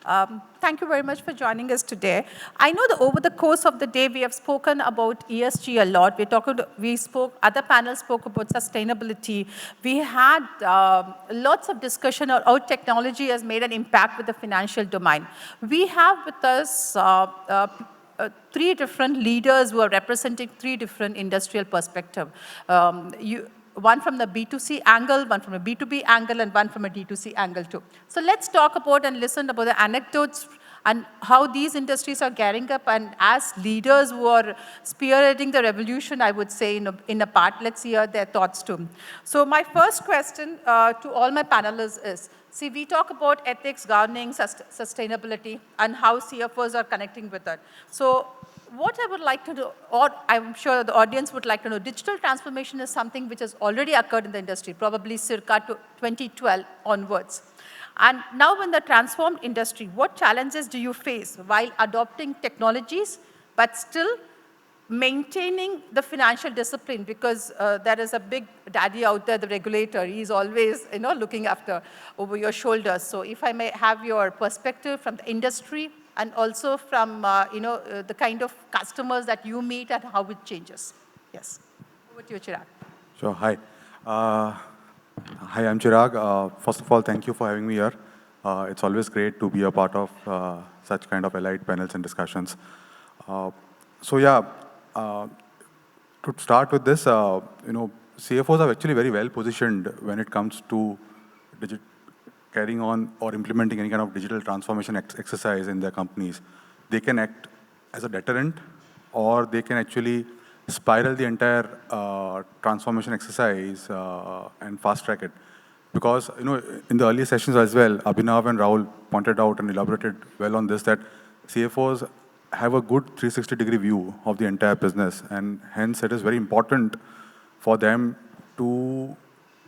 Thank you very much for joining us today. I know that over the course of the day, we have spoken about ESG a lot. Other panels spoke about sustainability. We had lots of discussion on how technology has made an impact with the financial domain. We have with us three different leaders who are representing three different industrial perspectives. One from the B2C angle, one from a B2B angle, and one from a D2C angle too. So let's talk about and listen about the anecdotes and how these industries are gearing up, and as leaders who are spearheading the revolution, I would say, in a part, let's hear their thoughts too. So my first question to all my panelists is, see, we talk about ethics, governing, sustainability, and how CFOs are connecting with that. So what I would like to know, or I'm sure the audience would like to know, digital transformation is something which has already occurred in the industry, probably circa 2012 onwards. And now in the transformed industry, what challenges do you face while adopting technologies, but still maintaining the financial discipline? Because there is a big daddy out there, the regulator. He's always looking after over your shoulders. So if I may have your perspective from the industry, and also from the kind of customers that you meet and how it changes. Yes. Over to you, Chirag. Sure. Hi. Hi, I'm Chirag. First of all, thank you for having me here. It's always great to be a part of such kind of allied panels and discussions. To start with this, CFOs are actually very well positioned when it comes to carrying on or implementing any kind of digital transformation exercise in their companies. They can act as a deterrent, or they can actually spiral the entire transformation exercise and fast track it. Because in the earlier sessions as well, Abhinav and Rahul pointed out and elaborated well on this, that CFOs have a good 360-degree view of the entire business, and hence it is very important for them to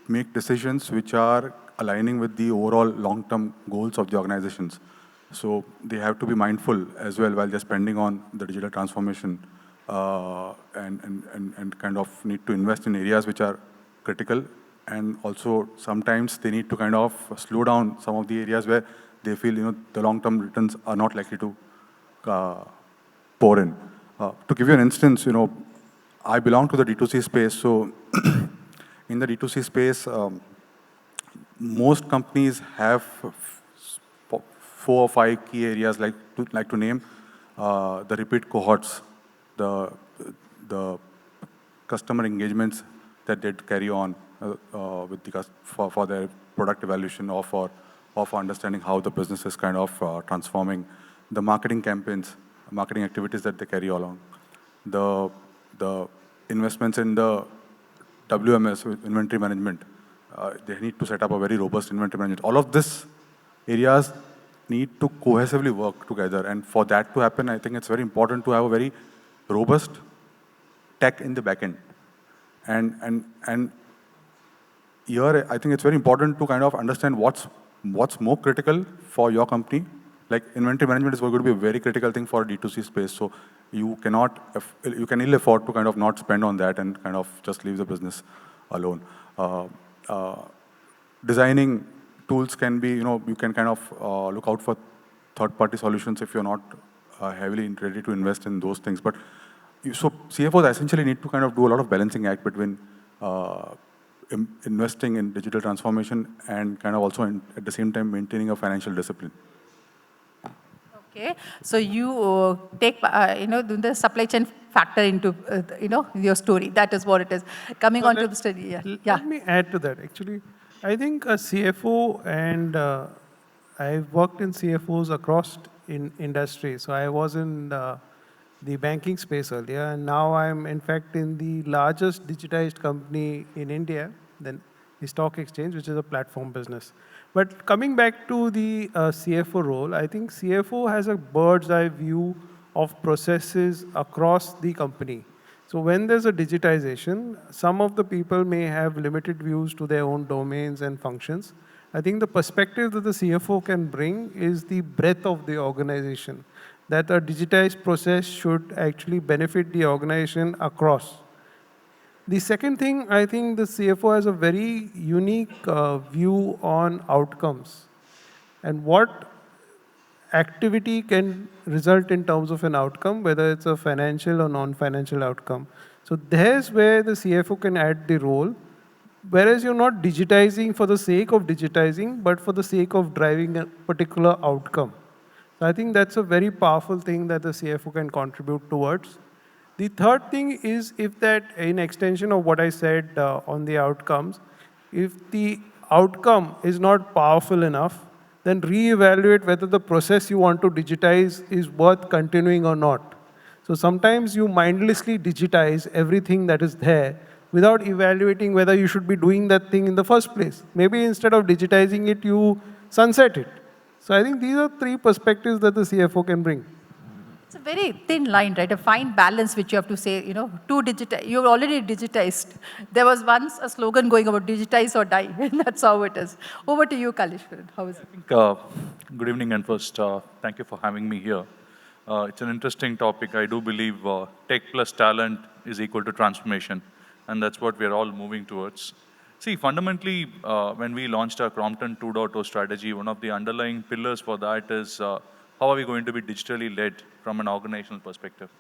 make decisions which are aligning with the overall long-term goals of the organizations. So they have to be mindful as well while they're spending on the digital transformation and kind of need to invest in areas which are critical. And also sometimes they need to kind of slow down some of the areas where they feel the long-term returns are not likely to pour in. To give you an instance, I belong to the D2C space. So in the D2C space, most companies have 4 or 5 key areas like to name the repeat cohorts, the customer engagements that they carry on with for their product evaluation or for understanding how the business is kind of transforming, the marketing campaigns, marketing activities that they carry along, the investments in the WMS, inventory management. They need to set up a very robust inventory management. All of these areas need to cohesively work together. And for that to happen, I think it's very important to have a very robust tech in the backend. And here, I think it's very important to kind of understand what's more critical for your company. Like inventory management is going to be a very critical thing for a D2C space. So you can ill afford to kind of not spend on that and kind of just leave the business alone. Designing tools can be, you can kind of look out for third-party solutions if you're not heavily ready to invest in those things. But so CFOs essentially need to kind of do a lot of balancing act between investing in digital transformation and kind of also at the same time maintaining a financial discipline. Okay, so you take the supply chain factor into your story. That is what it is. Coming on to the study, yeah. Let me add to that. Actually, I think a CFO, and I've worked in CFOs across in industry. So I was in the banking space earlier, and now I'm in fact in the largest digitized company in India, then the stock exchange, which is a platform business. But coming back to the CFO role, I think CFO has a bird's eye view of processes across the company. So when there's a digitization, some of the people may have limited views to their own domains and functions. I think the perspective that the CFO can bring is the breadth of the organization, that a digitized process should actually benefit the organization across. The second thing, I think the CFO has a very unique view on outcomes. And activity can result in terms of an outcome, whether it's a financial or non-financial outcome. So there's where the CFO can add the role, whereas you're not digitizing for the sake of digitizing, but for the sake of driving a particular outcome. So I think that's a very powerful thing that the CFO can contribute towards. The third thing is if that, in extension of what I said on the outcomes, if the outcome is not powerful enough, then reevaluate whether the process you want to digitize is worth continuing or not. So sometimes you mindlessly digitize everything that is there without evaluating whether you should be doing that thing in the first place. Maybe instead of digitizing it, you sunset it. So I think these are three perspectives that the CFO can bring. It's a very thin line, right? A fine balance which you have to say, too digital. You're already digitized. There was once a slogan going about digitize or die, and that's how it is. Over to you, Kaleeswaran. How is it? I think, good evening, and first, thank you for having me here. It's an interesting topic. I do believe tech plus talent is equal to transformation, and that's what we're all moving towards. See, fundamentally, when we launched our Crompton 2.0 strategy, one of the underlying pillars for that is how are we going to be digitally led from an organizational perspective.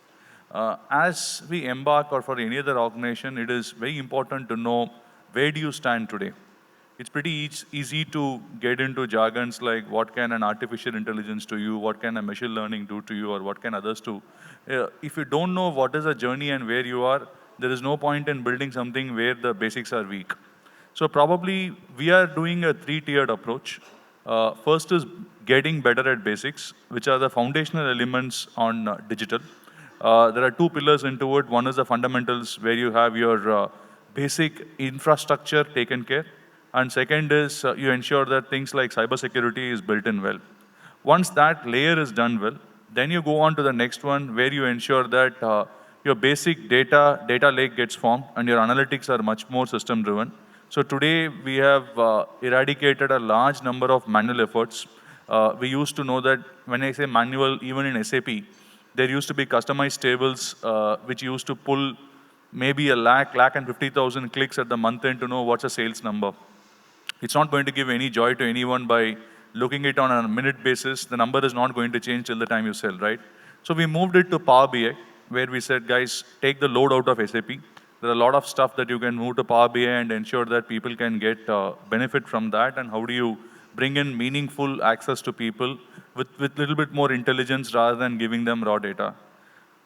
As we embark, or for any other organization, it is very important to know where do you stand today. It's pretty easy to get into jargons like what can an artificial intelligence do you, what can a machine learning do to you, or what can others do. If you don't know what is a journey and where you are, there is no point in building something where the basics are weak. So probably we are doing a three-tiered approach. First is getting better at basics, which are the foundational elements on digital. There are two pillars into it. One is the fundamentals, where you have your basic infrastructure taken care. And second is you ensure that things like cybersecurity is built in well. Once that layer is done well, then you go on to the next one, where you ensure that your basic data lake gets formed and your analytics are much more system driven. So today we have eradicated a large number of manual efforts. We used to know that when I say manual, even in SAP, there used to be customized tables which used to pull maybe a lakh and 50,000 clicks at the month end to know what's a sales number. It's not going to give any joy to anyone by looking it on a minute basis. The number is not going to change till the time you sell, right? So we moved it to Power BI, where we said, guys, take the load out of SAP. There are a lot of stuff that you can move to Power BI and ensure that people can get benefit from that. And how do you bring in meaningful access to people with little bit more intelligence rather than giving them raw data.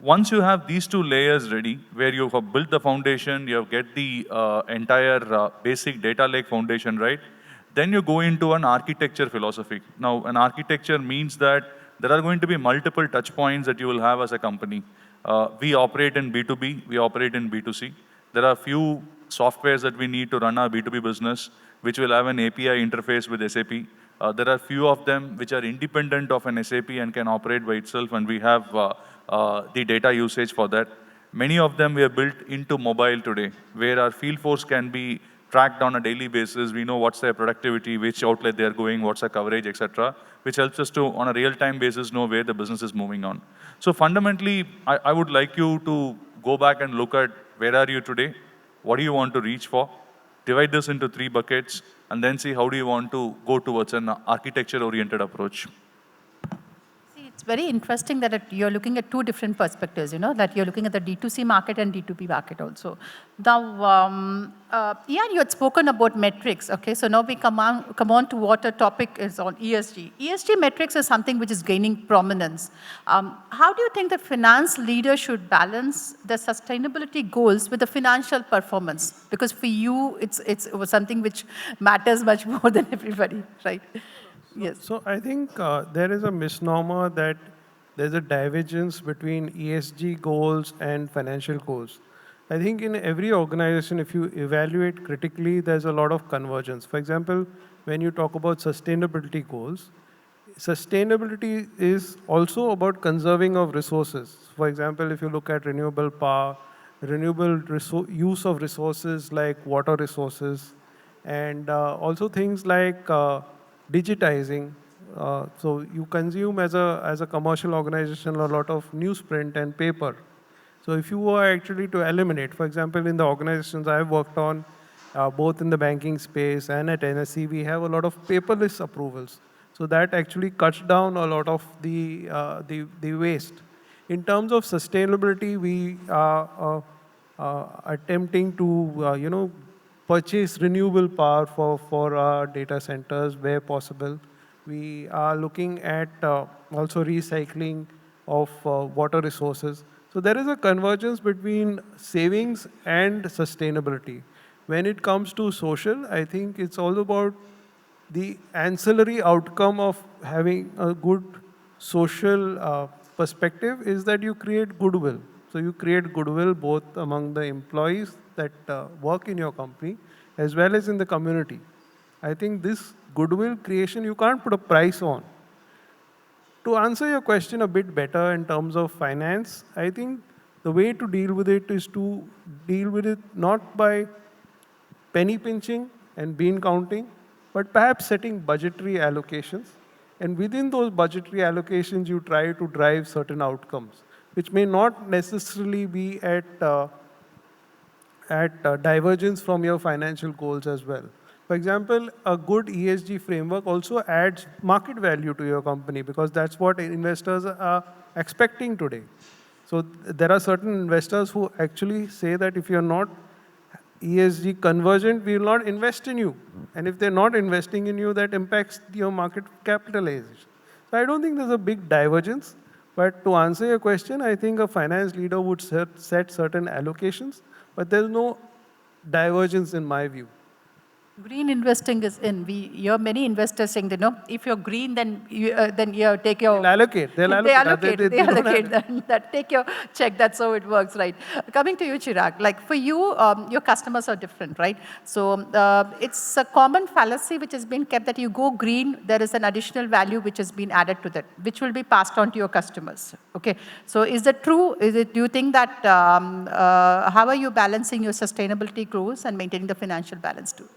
Once you have these two layers ready, where you have built the foundation, you have get the entire basic data lake foundation right, then you go into an architecture philosophy. Now, an architecture means that there are going to be multiple touch points that you will have as a company. We operate in B2B, we operate in B2C. There are few softwares that we need to run our B2B business, which will have an API interface with SAP. There are few of them which are independent of an SAP and can operate by itself, and we have the data usage for that. Many of them we have built into mobile today, where our field force can be tracked on a daily basis. We know what's their productivity, which outlet they're going, what's their coverage, etc., which helps us to, on a real-time basis, know where the business is moving on. So fundamentally, I would like you to go back and look at where are you today, what do you want to reach for, divide this into 3 buckets, and then see how do you want to go towards an architecture-oriented approach. It's very interesting that you're looking at two different perspectives, that you're looking at the D2C market and D2B market also. Now, Ian, you had spoken about metrics, okay? So now we come on to what a topic is on ESG. ESG metrics is something which is gaining prominence. How do you think that finance leaders should balance the sustainability goals with the financial performance? Because for you, it was something which matters much more than everybody, right? Yes. So I think there is a misnomer that there's a divergence between ESG goals and financial goals. I think in every organization, if you evaluate critically, there's a lot of convergence. For example, when you talk about sustainability goals, sustainability is also about conserving of resources. For example, if you look at renewable power, renewable use of resources like water resources, and also things like digitizing. So you consume as a commercial organization a lot of newsprint and paper. So if you were actually to eliminate, for example, in the organizations I've worked on, both in the banking space and at NSE, we have a lot of paperless approvals. So that actually cuts down a lot of the waste. In terms of sustainability, we are attempting to, purchase renewable power for our data centers where possible. We are looking at also recycling of water resources. So there is a convergence between savings and sustainability. When it comes to social, I think it's all about the ancillary outcome of having a good social perspective is that you create goodwill. So you create goodwill both among the employees that work in your company as well as in the community. I think this goodwill creation you can't put a price on. To answer your question a bit better in terms of finance, I think the way to deal with it is to deal with it not by penny pinching and bean counting, but perhaps setting budgetary allocations. And within those budgetary allocations, you try to drive certain outcomes, which may not necessarily be at divergence from your financial goals as well. For example, a good ESG framework also adds market value to your company because that's what investors are expecting today. So there are certain investors who actually say that if you're not ESG convergent, we will not invest in you. And if they're not investing in you, that impacts your market capitalization. So I don't think there's a big divergence. But to answer your question, I think a finance leader would set certain allocations, but there's no divergence in my view. Green investing is in. We hear many investors saying that, no, if you're green, then you take your... They'll allocate. They'll allocate. They allocate that. Take your check. That's how it works, right? Coming to you, Chirag, like for you, your customers are different, right? So it's a common fallacy which has been kept that you go green, there is an additional value which has been added to that, which will be passed on to your customers. Okay. So is that true? Do you think that, how are you balancing your sustainability goals and maintaining the financial balance too?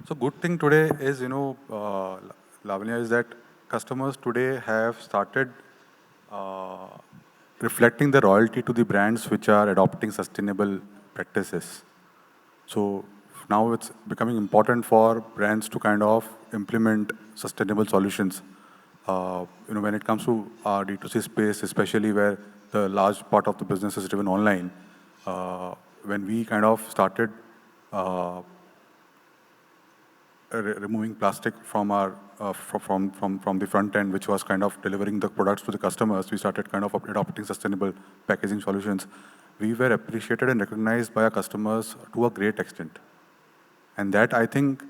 So good thing today is, Lavanya, is that customers today have started reflecting the royalty to the brands which are adopting sustainable practices. So now it's becoming important for brands to kind of implement sustainable solutions. When it comes to our D2C space, especially where the large part of the business is driven online, when we kind of started removing plastic from our from the front end, which was kind of delivering the products to the customers, we started kind of adopting sustainable packaging solutions. We were appreciated and recognized by our customers to a great extent, and that I think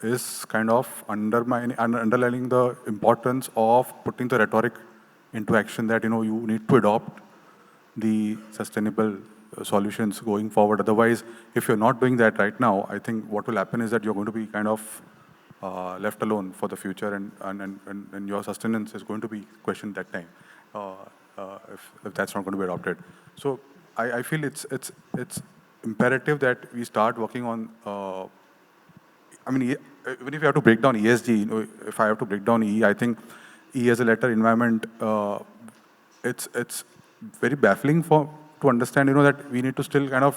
is kind of underlining the importance of putting the rhetoric into action. That you need to adopt the sustainable solutions going forward. Otherwise, if you're not doing that right now, I think what will happen is that you're going to be kind of left alone for the future, and your sustenance is going to be questioned that time if that's not going to be adopted. So I feel it's imperative that we start working on. Even if you have to break down ESG, if I have to break down E, I think E as a letter environment, it's very baffling to understand, that we need to still kind of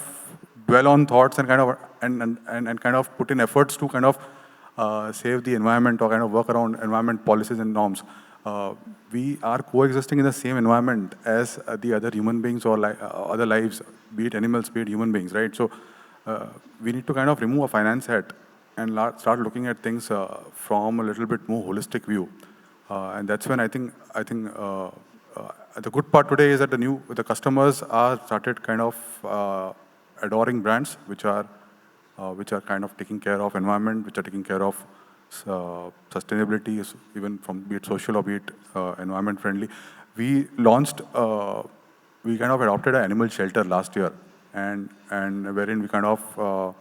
dwell on thoughts and kind of and kind of put in efforts to kind of save the environment or kind of work around environment policies and norms. We are coexisting in the same environment as the other human beings or other lives, be it animals, be it human beings, right? So we need to kind of remove a finance hat and start looking at things from a little bit more holistic view. And that's when I think the good part today is that the customers are started kind of adoring brands which are kind of taking care of environment, which are taking care of sustainability, even from be it social or be it environment friendly. We launched, we kind of adopted an animal shelter last year, and wherein we kind of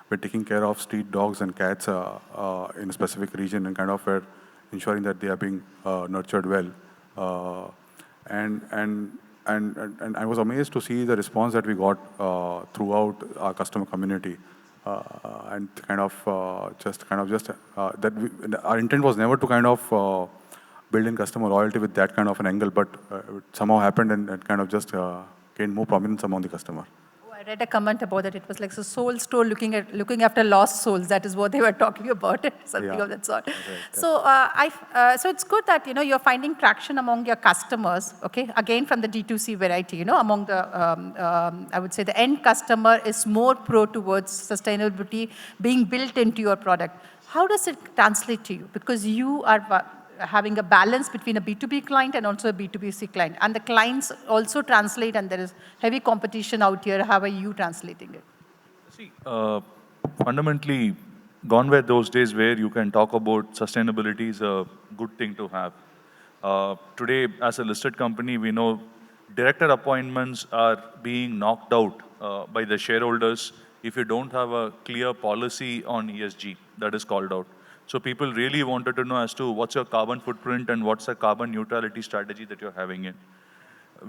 we're taking care of street dogs and cats in a specific region, and kind of we're ensuring that they are being nurtured well. And I was amazed to see the response that we got throughout our customer community, and our intent was never to kind of build in customer loyalty with that kind of an angle, but it somehow happened and kind of just gained more prominence among the customer. Oh, I read a comment about that. It was like a soul store looking after lost souls. That is what they were talking about, something of that sort. So so it's good that you're finding traction among your customers. Okay, again from the D2C variety. Among the I would say the end customer is more pro towards sustainability being built into your product. How does it translate to you? Because you are having a balance between a B2B client and also a B2B2C client. And the clients also translate, and there is heavy competition out here. How are you translating it? See, fundamentally, gone were those days where you can talk about sustainability is a good thing to have. Today, as a listed company, we know director appointments are being knocked out by the shareholders if you don't have a clear policy on ESG that is called out. So people really wanted to know as to what's your carbon footprint and what's the carbon neutrality strategy that you're having in.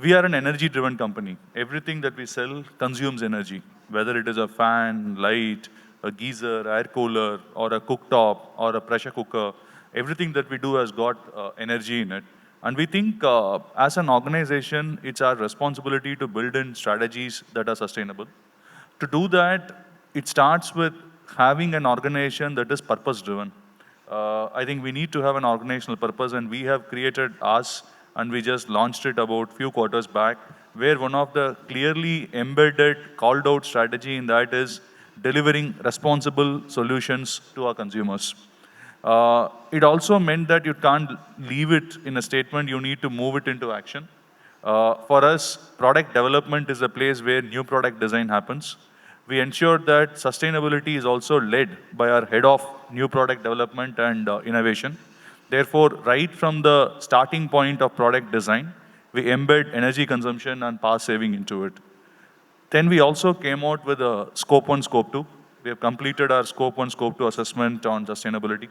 We are an energy-driven company. Everything that we sell consumes energy, whether it is a fan, light, a geyser, air cooler, or a cooktop, or a pressure cooker. Everything that we do has got energy in it. And we think as an organization, it's our responsibility to build in strategies that are sustainable. To do that, it starts with having an organization that is purpose-driven. I think we need to have an organizational purpose, and we have created ours, and we just launched it about few quarters back, where one of the clearly embedded, called out strategy in that is delivering responsible solutions to our consumers. It also meant that you can't leave it in a statement, you need to move it into action. For us, product development is a place where new product design happens. We ensure that sustainability is also led by our head of new product development and innovation. Therefore, right from the starting point of product design, we embed energy consumption and power saving into it. Then we also came out with a Scope 1, Scope 2. We have completed our Scope 1, Scope 2 assessment on sustainability.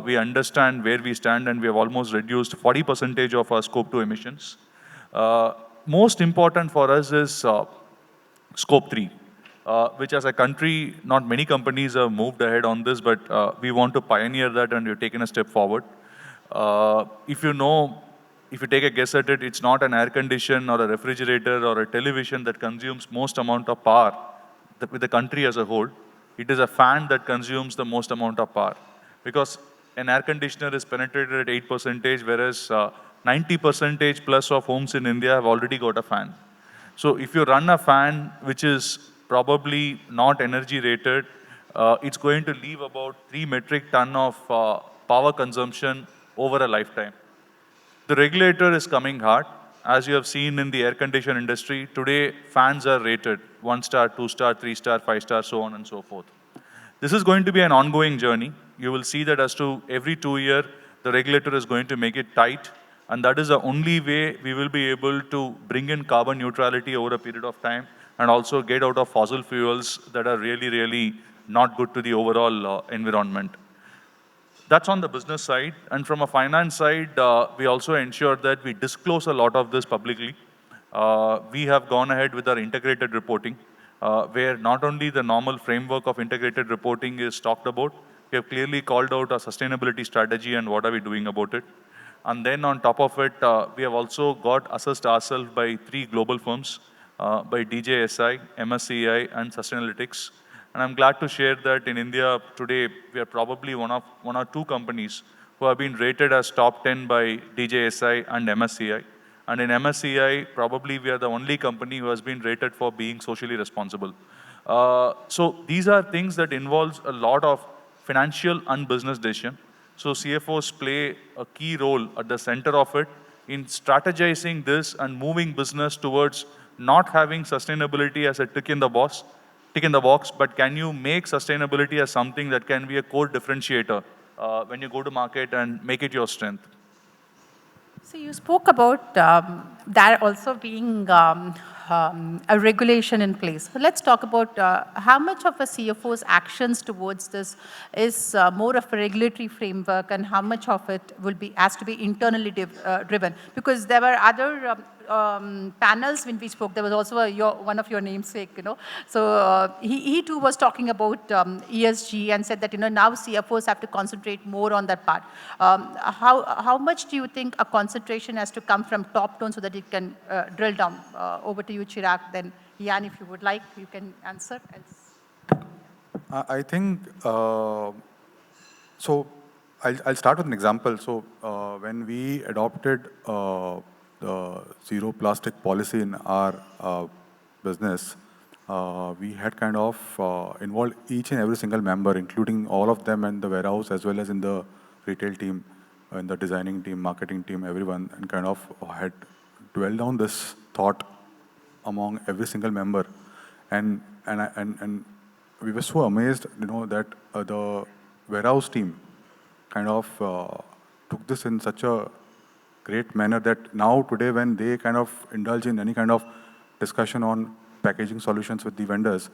We understand where we stand, and we have almost reduced 40% of our Scope 2 emissions. Most important for us is Scope 3. Which as a country, not many companies have moved ahead on this, but we want to pioneer that, and we've taken a step forward. If you take a guess at it, it's not an air conditioner or a refrigerator or a television that consumes most amount of power with the country as a whole. It is a fan that consumes the most amount of power. Because an air conditioner is penetrated at 8%, whereas 90% plus of homes in India have already got a fan. So if you run a fan which is probably not energy rated, it's going to leave about 3 metric ton of power consumption over a lifetime. The regulator is coming hard. As you have seen in the air conditioner industry, today fans are rated 1 star, 2 star, 3 star, 5 star, so on and so forth. This is going to be an ongoing journey. You will see that as to every 2 years, the regulator is going to make it tight, and that is the only way we will be able to bring in carbon neutrality over a period of time, and also get out of fossil fuels that are really, really not good to the overall environment. That's on the business side. And from a finance side, we also ensure that we disclose a lot of this publicly. We have gone ahead with our integrated reporting, where not only the normal framework of integrated reporting is talked about, we have clearly called out our sustainability strategy and what are we doing about it. And then on top of it, we have also got assessed ourselves by 3 global firms, by DJSI, MSCI, and Sustainalytics. And I'm glad to share that in India today, we are probably one or two companies who have been rated as top 10 by DJSI and MSCI. And in MSCI, probably we are the only company who has been rated for being socially responsible. So these are things that involves a lot of financial and business decision. So CFOs play a key role at the center of it in strategizing this and moving business towards not having sustainability as a tick in the box, but can you make sustainability as something that can be a core differentiator when you go to market and make it your strength? So you spoke about that also being a regulation in place. So let's talk about how much of a CFO's actions towards this is more of a regulatory framework, and how much of it has to be internally driven. Because there were other panels when we spoke, there was also one of your namesake, So he too was talking about ESG and said that, now CFOs have to concentrate more on that part. How much do you think a concentration has to come from top down so that it can drill down? Over to you, Chirag. Then, Jan, if you would like, you can answer. I think, so I'll start with an example. So when we adopted the zero plastic policy in our business, we had kind of involved each and every single member, including all of them in the warehouse as well as in the retail team, in the designing team, marketing team, everyone, and kind of had dwelled down this thought among every single member. And we were so amazed, that the warehouse team kind of took this in such a great manner that now today when they kind of indulge in any kind of discussion on packaging solutions with the vendors,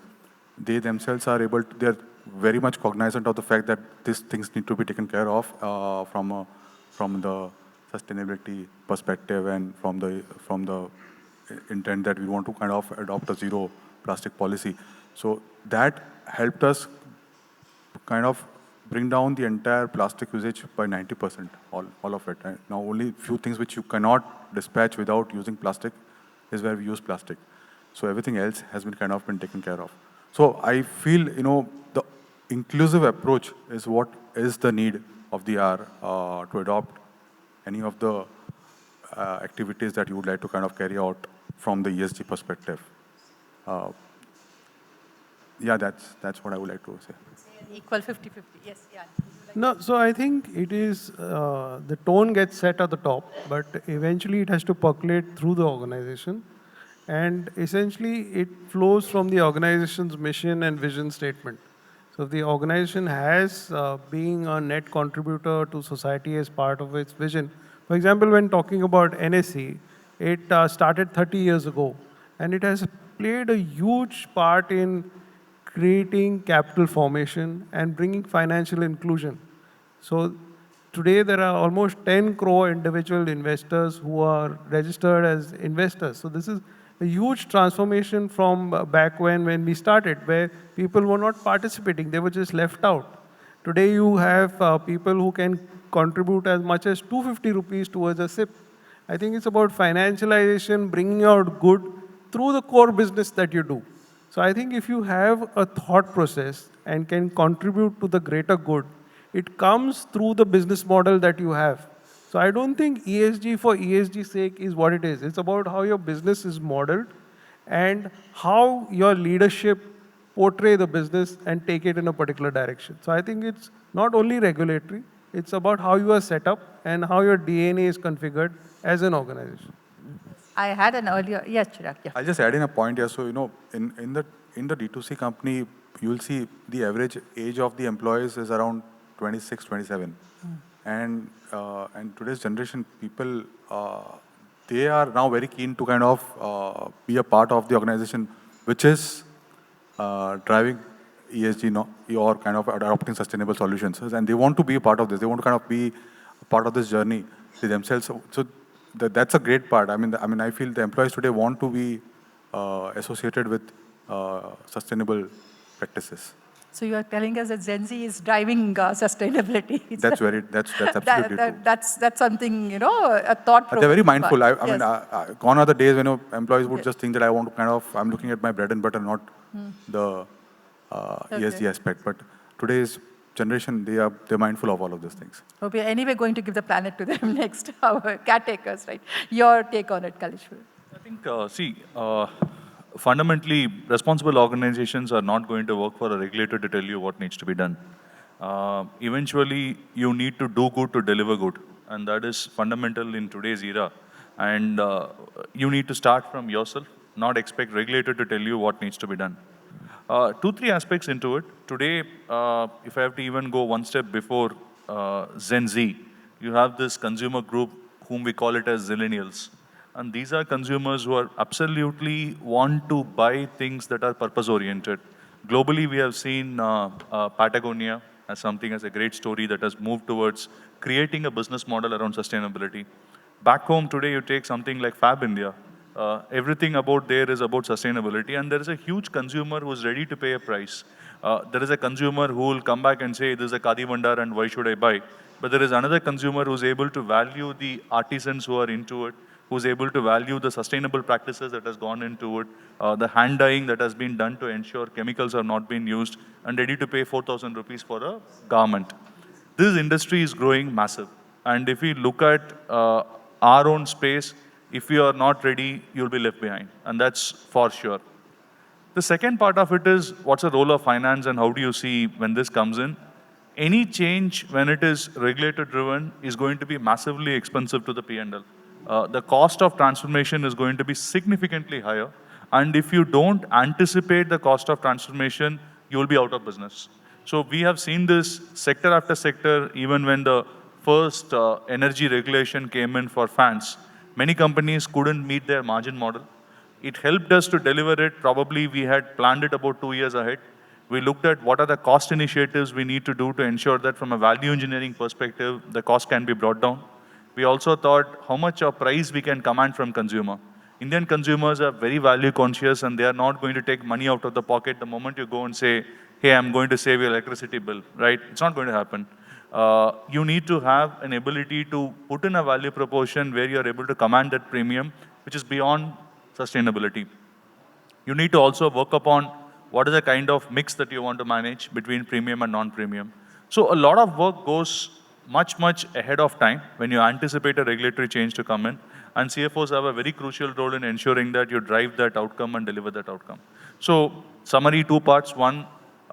they themselves are able to, they're very much cognizant of the fact that these things need to be taken care of from the sustainability perspective and from the intent that we want to kind of adopt a zero plastic policy. So that helped us kind of bring down the entire plastic usage by 90%, all of it. And now only few things which you cannot dispatch without using plastic is where we use plastic. So everything else has been kind of been taken care of. So I feel, the inclusive approach is what is the need of the hour to adopt any of the activities that you would like to kind of carry out from the ESG perspective. Yeah, that's what I would like to say. Equal 50-50, yes, yeah. No, so I think it is, the tone gets set at the top, but eventually it has to percolate through the organization. And essentially, it flows from the organization's mission and vision statement. So if the organization has being a net contributor to society as part of its vision. For example, when talking about NSE, it started 30 years ago, and it has played a huge part in creating capital formation and bringing financial inclusion. So today there are almost 10 crore individual investors who are registered as investors. So this is a huge transformation from back when we started, where people were not participating, they were just left out. Today you have people who can contribute as much as 250 rupees towards a SIP. I think it's about financialization, bringing out good through the core business that you do. So I think if you have a thought process and can contribute to the greater good, it comes through the business model that you have. So I don't think ESG for ESG's sake is what it is. It's about how your business is modeled and how your leadership portray the business and take it in a particular direction. So I think it's not only regulatory, it's about how you are set up and how your DNA is configured as an organization. I had an earlier, yes, Chirag, yeah. I'll just add in a point here. So, in the D2C company, you'll see the average age of the employees is around 26, 27. And today's generation, people, they are now very keen to kind of be a part of the organization, which is driving ESG or kind of adopting sustainable solutions. And they want to be a part of this. They want to kind of be a part of this journey themselves. So that's a great part. I mean, I feel the employees today want to be associated with sustainable practices. So you are telling us that Gen Z is driving sustainability. That's absolutely true. That's something, a thought. They're very mindful. I mean, gone are the days when employees would just think that I want to kind of, I'm looking at my bread and butter, not the ESG aspect. But today's generation, they're mindful of all of these things. Okay, anyway, going to give the planet to them next, our caretakers, right? Your take on it, Kaleeswaran. I think, fundamentally, responsible organizations are not going to work for a regulator to tell you what needs to be done. Eventually, you need to do good to deliver good. And that is fundamental in today's era. And you need to start from yourself, not expect regulator to tell you what needs to be done. 2-3 aspects into it. Today, if I have to even go one step before Gen Z, you have this consumer group whom we call it as Zillennials. And these are consumers who are absolutely want to buy things that are purpose-oriented. Globally, we have seen Patagonia as something as a great story that has moved towards creating a business model around sustainability. Back home today, you take something like Fab India. Everything about there is about sustainability, and there is a huge consumer who's ready to pay a price. There is a consumer who will come back and say, this is a Khadi Vandar and why should I buy? But there is another consumer who's able to value the artisans who are into it, who's able to value the sustainable practices that has gone into it, the hand dyeing that has been done to ensure chemicals have not been used, and ready to pay 4,000 rupees for a garment. This industry is growing massive. And if we look at our own space, if you are not ready, you'll be left behind. And that's for sure. The second part of it is, what's the role of finance and how do you see when this comes in? Any change when it is regulator driven is going to be massively expensive to the P&L. The cost of transformation is going to be significantly higher. And if you don't anticipate the cost of transformation, you will be out of business. So we have seen this sector after sector, even when the first energy regulation came in for fans, many companies couldn't meet their margin model. It helped us to deliver it. Probably we had planned it about 2 years ahead. We looked at what are the cost initiatives we need to do to ensure that from a value engineering perspective, the cost can be brought down. We also thought how much of price we can command from consumer. Indian consumers are very value conscious and they are not going to take money out of the pocket the moment you go and say, hey, I'm going to save your electricity bill, right? It's not going to happen. You need to have an ability to put in a value proposition where you're able to command that premium, which is beyond sustainability. You need to also work upon what is the kind of mix that you want to manage between premium and non-premium. So a lot of work goes much, much ahead of time when you anticipate a regulatory change to come in. And CFOs have a very crucial role in ensuring that you drive that outcome and deliver that outcome. So summary, 2 parts. One,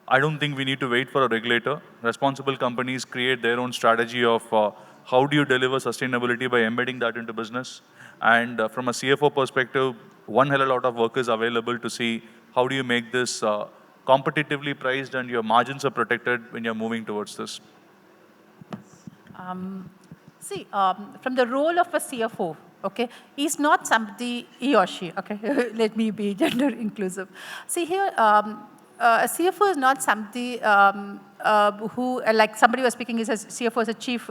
I don't think we need to wait for a regulator. Responsible companies create their own strategy of how do you deliver sustainability by embedding that into business. And from a CFO perspective, one hell of a lot of work is available to see how do you make this competitively priced and your margins are protected when you're moving towards this. From the role of a CFO, okay, he's not somebody, he or she, okay, let me be gender inclusive. See here, a CFO is not somebody who, like somebody was speaking, is a CFO is a chief,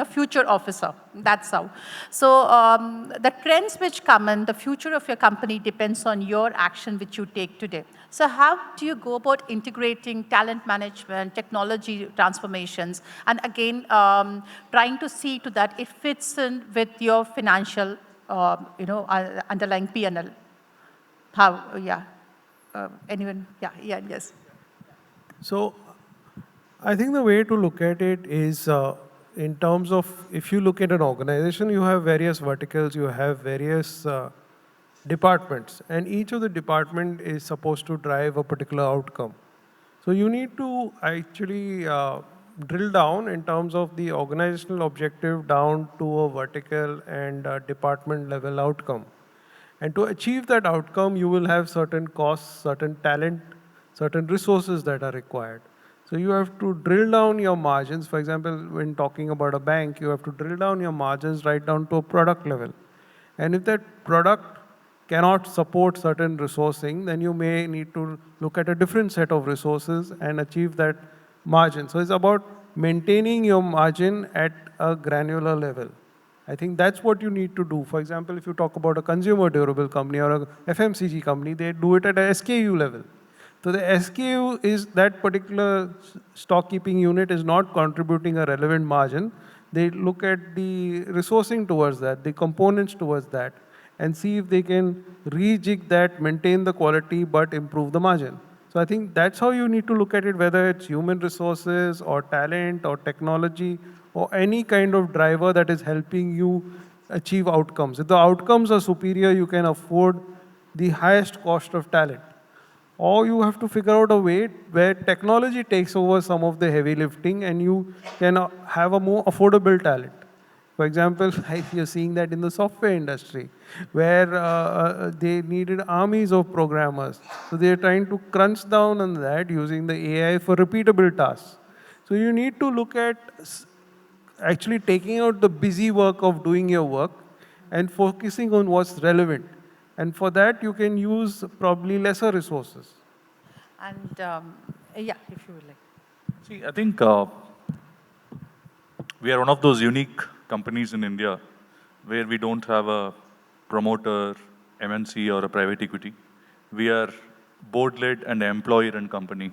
future officer. That's how. So the trends which come in, the future of your company depends on your action which you take today. So how do you go about integrating talent management, technology transformations, and again, trying to see to that it fits in with your financial, underlying P&L? How, yeah. Anyone? Yeah, yes. So I think the way to look at it is in terms of, if you look at an organization, you have various verticals, you have various departments, and each of the department is supposed to drive a particular outcome. So you need to actually drill down in terms of the organizational objective down to a vertical and department level outcome. And to achieve that outcome, you will have certain costs, certain talent, certain resources that are required. So you have to drill down your margins. For example, when talking about a bank, you have to drill down your margins right down to a product level. And if that product cannot support certain resourcing, then you may need to look at a different set of resources and achieve that margin. So it's about maintaining your margin at a granular level. I think that's what you need to do. For example, if you talk about a consumer durable company or a FMCG company, they do it at a SKU level. So the SKU is that particular stock keeping unit is not contributing a relevant margin. They look at the resourcing towards that, the components towards that, and see if they can rejig that, maintain the quality, but improve the margin. So I think that's how you need to look at it, whether it's human resources or talent or technology or any kind of driver that is helping you achieve outcomes. If the outcomes are superior, you can afford the highest cost of talent. Or you have to figure out a way where technology takes over some of the heavy lifting and you can have a more affordable talent. For example, you're seeing that in the software industry, where they needed armies of programmers. So they're trying to crunch down on that using the AI for repeatable tasks. So you need to look at actually taking out the busy work of doing your work and focusing on what's relevant. And for that, you can use probably lesser resources. And yeah, if you would like. See, I think we are one of those unique companies in India where we don't have a promoter, MNC, or a private equity. We are board-led and employee-run company.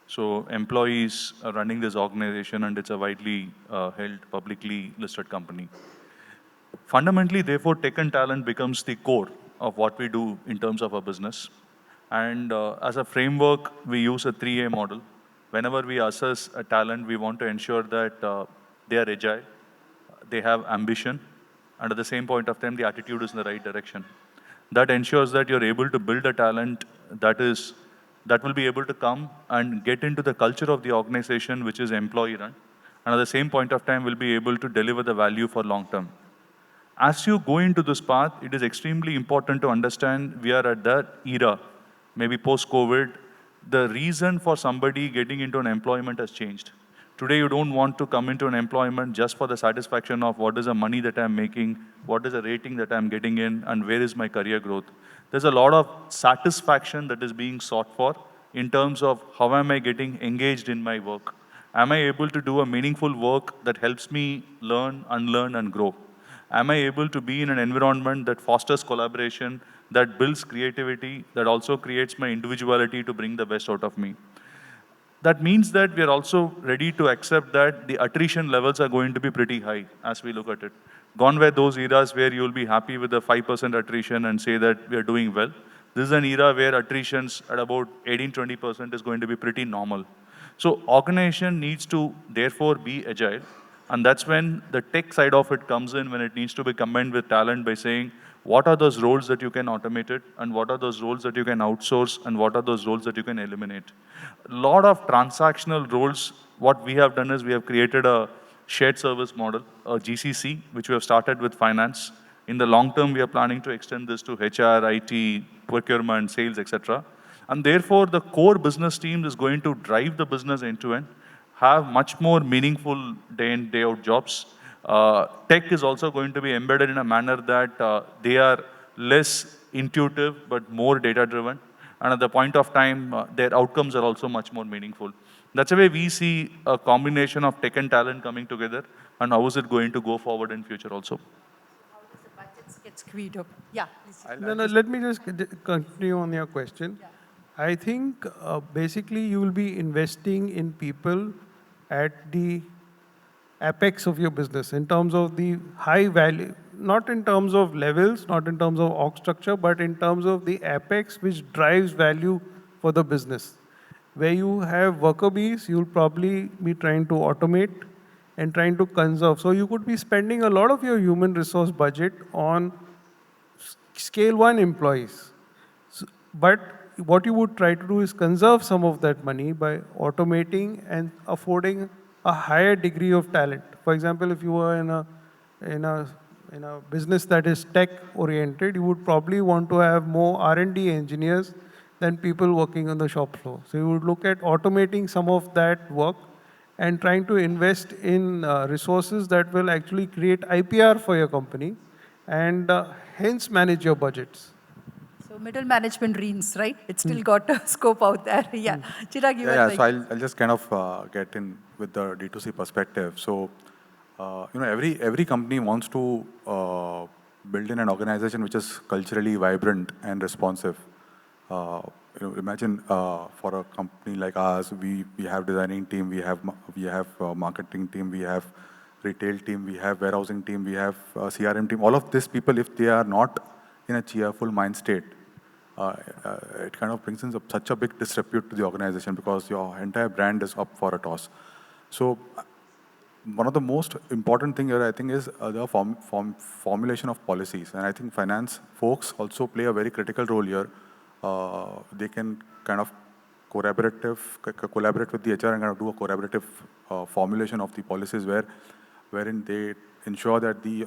So employees are running this organization, and it's a widely held, publicly listed company. Fundamentally, therefore, tech and talent becomes the core of what we do in terms of our business. And as a framework, we use a 3A model. Whenever we assess a talent, we want to ensure that they are agile, they have ambition, and at the same point of time, the attitude is in the right direction. That ensures that you're able to build a talent that will be able to come and get into the culture of the organization, which is employee run, and at the same point of time will be able to deliver the value for long term. As you go into this path, it is extremely important to understand we are at that era, maybe post-COVID, the reason for somebody getting into an employment has changed. Today, you don't want to come into an employment just for the satisfaction of what is the money that I'm making, what is the rating that I'm getting in, and where is my career growth. There's a lot of satisfaction that is being sought for in terms of how am I getting engaged in my work. Am I able to do a meaningful work that helps me learn, unlearn, and grow? Am I able to be in an environment that fosters collaboration, that builds creativity, that also creates my individuality to bring the best out of me? That means that we are also ready to accept that the attrition levels are going to be pretty high as we look at it. Gone were those eras where you'll be happy with the 5% attrition and say that we are doing well. This is an era where attritions at about 18-20% is going to be pretty normal. So organization needs to therefore be agile. And that's when the tech side of it comes in, when it needs to be combined with talent by saying, what are those roles that you can automate it, and what are those roles that you can outsource, and what are those roles that you can eliminate. A lot of transactional roles, what we have done is we have created a shared service model, a GCC, which we have started with finance. In the long term, we are planning to extend this to HR, IT, procurement, sales, etc. And therefore, the core business team is going to drive the business end-to-end, have much more meaningful day in, day out jobs. Tech is also going to be embedded in a manner that they are less intuitive but more data driven. And at the point of time, their outcomes are also much more meaningful. That's the way we see a combination of tech and talent coming together, and how is it going to go forward in future also. How does the budgets get squeezed up? Yeah, please. No, let me just continue on your question. Yeah. I think basically you will be investing in people at the apex of your business in terms of the high value, not in terms of levels, not in terms of org structure, but in terms of the apex which drives value for the business. Where you have worker bees, you'll probably be trying to automate and trying to conserve. So you could be spending a lot of your human resource budget on scale one employees. But what you would try to do is conserve some of that money by automating and affording a higher degree of talent. For example, if you were in a business that is tech oriented, you would probably want to have more R&D engineers than people working on the shop floor. So you would look at automating some of that work and trying to invest in resources that will actually create IPR for your company and hence manage your budgets. So middle management reigns, right? It's still got a scope out there. Yeah. Chirag, you were Yeah, like... so I'll just kind of get in with the D2C perspective. So, every company wants to build in an organization which is culturally vibrant and responsive. Imagine for a company like ours, we have designing team, we have marketing team, we have retail team, we have warehousing team, we have CRM team. All of these people, if they are not in a cheerful mind state, it kind of brings in such a big disrepute to the organization because your entire brand is up for a toss. So one of the most important thing here, I think, is the formulation of policies. And I think finance folks also play a very critical role here. They can kind of collaborate with the HR and kind of do a collaborative formulation of the policies wherein they ensure that the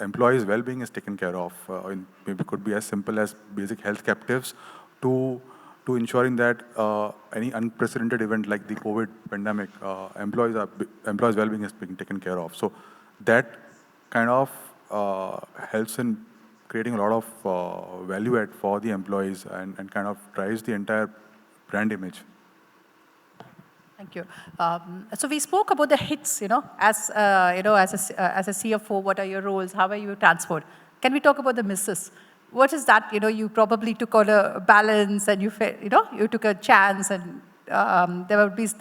employee's well-being is taken care of. Maybe could be as simple as basic health captives to ensuring that any unprecedented event like the COVID pandemic, employees' well-being is being taken care of. So that kind of helps in creating a lot of value add for the employees and kind of drives the entire brand image. Thank you. So we spoke about the hits, as as a CFO, what are your roles? How are you transferred? Can we talk about the misses? What is that? You probably took on a balance, and you took a chance, and there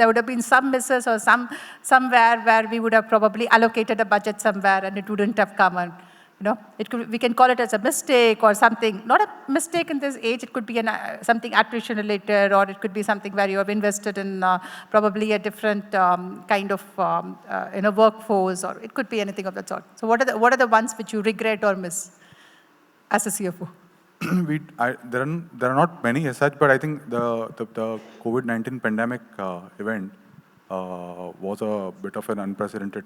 would have been some misses or somewhere where we would have probably allocated a budget somewhere, and it wouldn't have come. And we can call it as a mistake or something. Not a mistake in this age. It could be something attrition related, or it could be something where you have invested in probably a different kind of workforce, or it could be anything of that sort. So what are the ones which you regret or miss as a CFO? There are not many as such, but I think the COVID-19 pandemic event was a bit of an unprecedented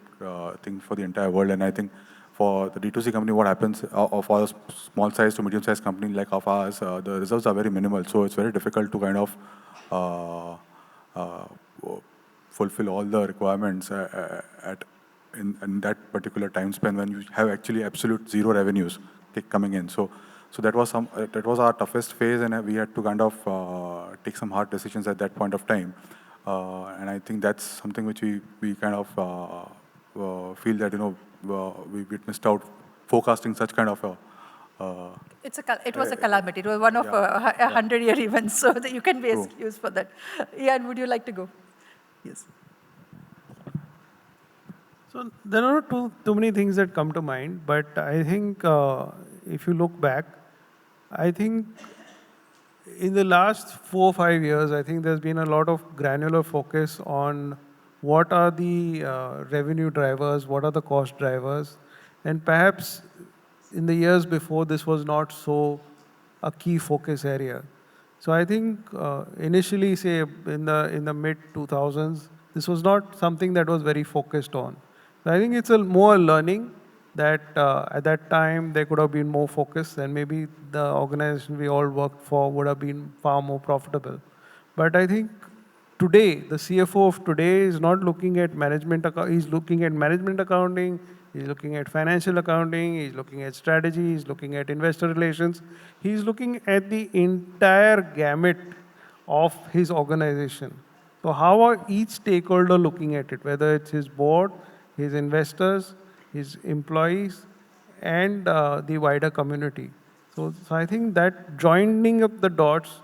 thing for the entire world, and I think for the D2C company, what happens, or for a small size to medium sized company like of ours, the reserves are very minimal. So it's very difficult to kind of fulfill all the requirements in that particular time span when you have actually absolute zero revenues coming in. So that was our toughest phase, and we had to kind of take some hard decisions at that point of time. And I think that's something which we kind of feel that we missed out forecasting such kind of it was a calamity. It was one of 100-year events, so that you can be excused for that. Ian, would you like to go? Yes. So there are not too many things that come to mind, but I think if you look back, I think in the last 4 or 5 years, I think there's been a lot of granular focus on what are the revenue drivers, what are the cost drivers, and perhaps in the years before, this was not so a key focus area. So I think initially, say in the mid 2000s, this was not something that was very focused on. So I think it's more learning that at that time there could have been more focus, and maybe the organization we all worked for would have been far more profitable. But I think today, the CFO of today is not looking at management. He's looking at management accounting. He's looking at financial accounting. He's looking at strategy. He's looking at investor relations. He's looking at the entire gamut of his organization. So how are each stakeholder looking at it, whether it's his board, his investors, his employees, and the wider community. So I think that joining up the dots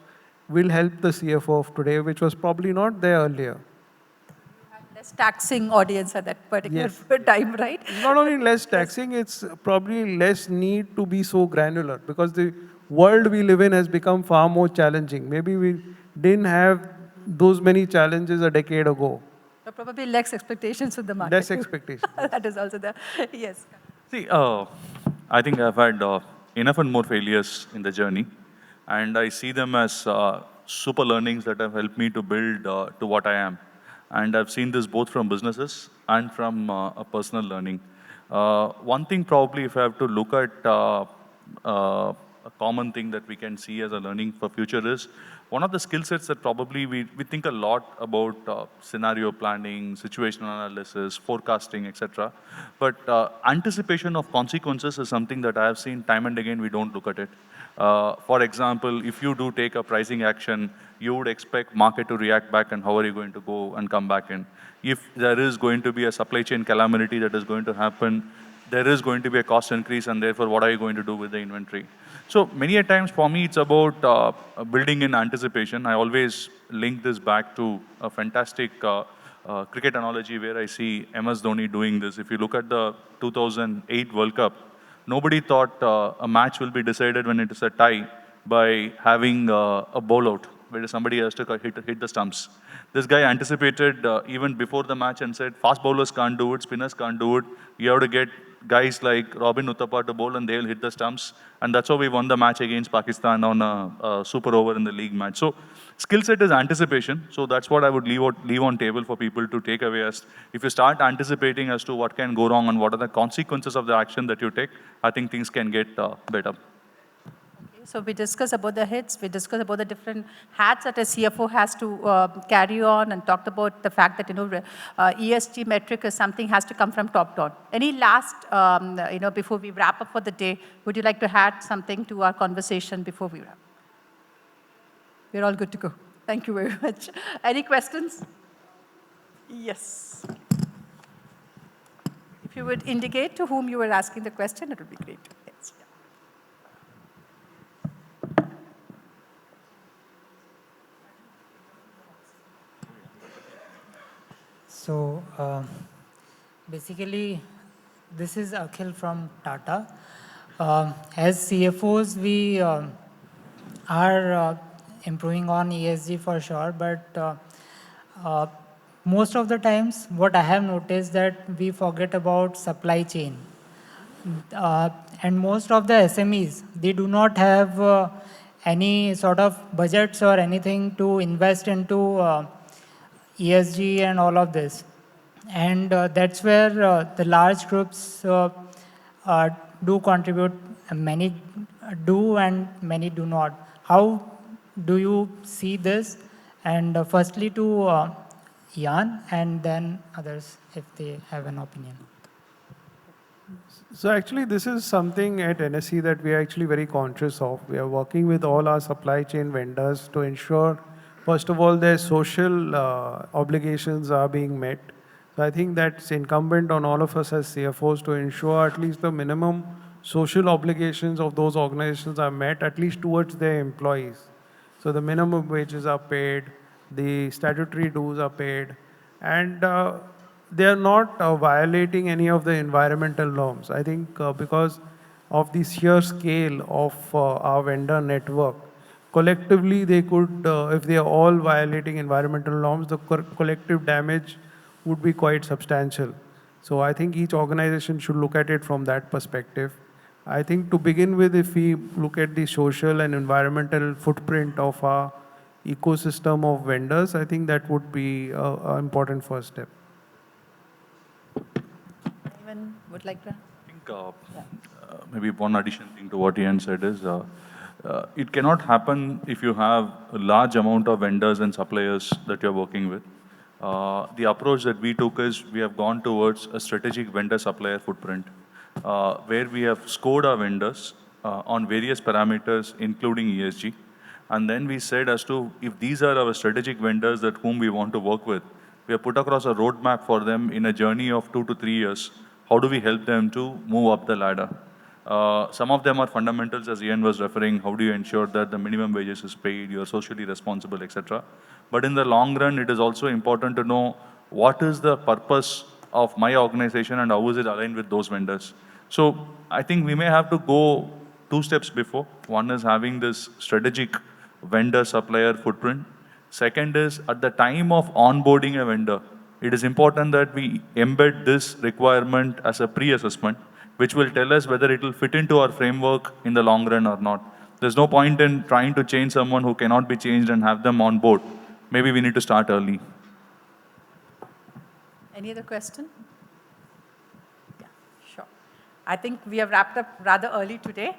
will help the CFO of today, which was probably not there earlier. Less taxing audience at that particular time, right? Not only less taxing, it's probably less need to be so granular, because the world we live in has become far more challenging. Maybe we didn't have those many challenges a decade ago. But probably less expectations with the market. Less expectations. That is also there. Yes. See, I think I've had enough and more failures in the journey, and I see them as super learnings that have helped me to build to what I am. And I've seen this both from businesses and from a personal learning. One thing probably, if I have to look at a common thing that we can see as a learning for future is, one of the skill sets that probably we think a lot about scenario planning, situational analysis, forecasting, etc. But anticipation of consequences is something that I have seen time and again we don't look at it. For example, if you do take a pricing action, you would expect market to react back, and how are you going to go and come back in? If there is going to be a supply chain calamity that is going to happen, there is going to be a cost increase, and therefore what are you going to do with the inventory? So many a times for me, it's about building in anticipation. I always link this back to a fantastic cricket analogy where I see MS Dhoni doing this. If you look at the 2008 World Cup, nobody thought a match will be decided when it is a tie by having a bowl-out, where somebody has to hit the stumps. This guy anticipated even before the match and said, fast bowlers can't do it, spinners can't do it. You have to get guys like Robin Uthappa to bowl, and they'll hit the stumps. And that's how we won the match against Pakistan on a super over in the league match. So skill set is anticipation. So that's what I would leave on table for people to take away as, if you start anticipating as to what can go wrong and what are the consequences of the action that you take, I think things can get better. So we discussed about the hits, we discussed about the different hats that a CFO has to carry on, and talked about the fact that, ESG metric is something has to come from top down. Any last, before we wrap up for the day, would you like to add something to our conversation before we wrap? We're all good to go. Thank you very much. Any questions? Yes. If you would indicate to whom you were asking the question, it would be great. Yes. So basically, this is Akhil from Tata. As CFOs, we are improving on ESG for sure, but uh, most of the times, what I have noticed that we forget about supply chain. And most of the SMEs, they do not have any sort of budgets or anything to invest into ESG and all of this. And that's where the large groups uh, do contribute. Many do and many do not. How do you see this? And firstly to Jan and then others if they have an opinion. So actually, this is something at NSE that we are actually very conscious of. We are working with all our supply chain vendors to ensure, first of all, their social obligations are being met. So I think that's incumbent on all of us as CFOs to ensure at least the minimum social obligations of those organizations are met, at least towards their employees. So the minimum wages are paid, the statutory dues are paid, and they are not violating any of the environmental norms. I think because of the sheer scale of our vendor network, collectively they could, if they are all violating environmental norms, the collective damage would be quite substantial. So I think each organization should look at it from that perspective. I think to begin with, if we look at the social and environmental footprint of our ecosystem of vendors, I think that would be an important first step. Anyone would like to? I think maybe one addition thing to what Ian said is it cannot happen if you have a large amount of vendors and suppliers that you're working with. The approach that we took is we have gone towards a strategic vendor supplier footprint where we have scored our vendors on various parameters, including ESG. And then we said as to if these are our strategic vendors that whom we want to work with, we have put across a roadmap for them in a journey of 2 to 3 years. How do we help them to move up the ladder? Some of them are fundamentals, as Ian was referring. How do you ensure that the minimum wages is paid, you are socially responsible, etc. But in the long run, it is also important to know what is the purpose of my organization and how is it aligned with those vendors. So I think we may have to go 2 steps before. One is having this strategic vendor supplier footprint. Second is at the time of onboarding a vendor, it is important that we embed this requirement as a pre-assessment, which will tell us whether it will fit into our framework in the long run or not. There's no point in trying to change someone who cannot be changed and have them on board. Maybe we need to start early. Any other question? Yeah, sure. I think we have wrapped up rather early today.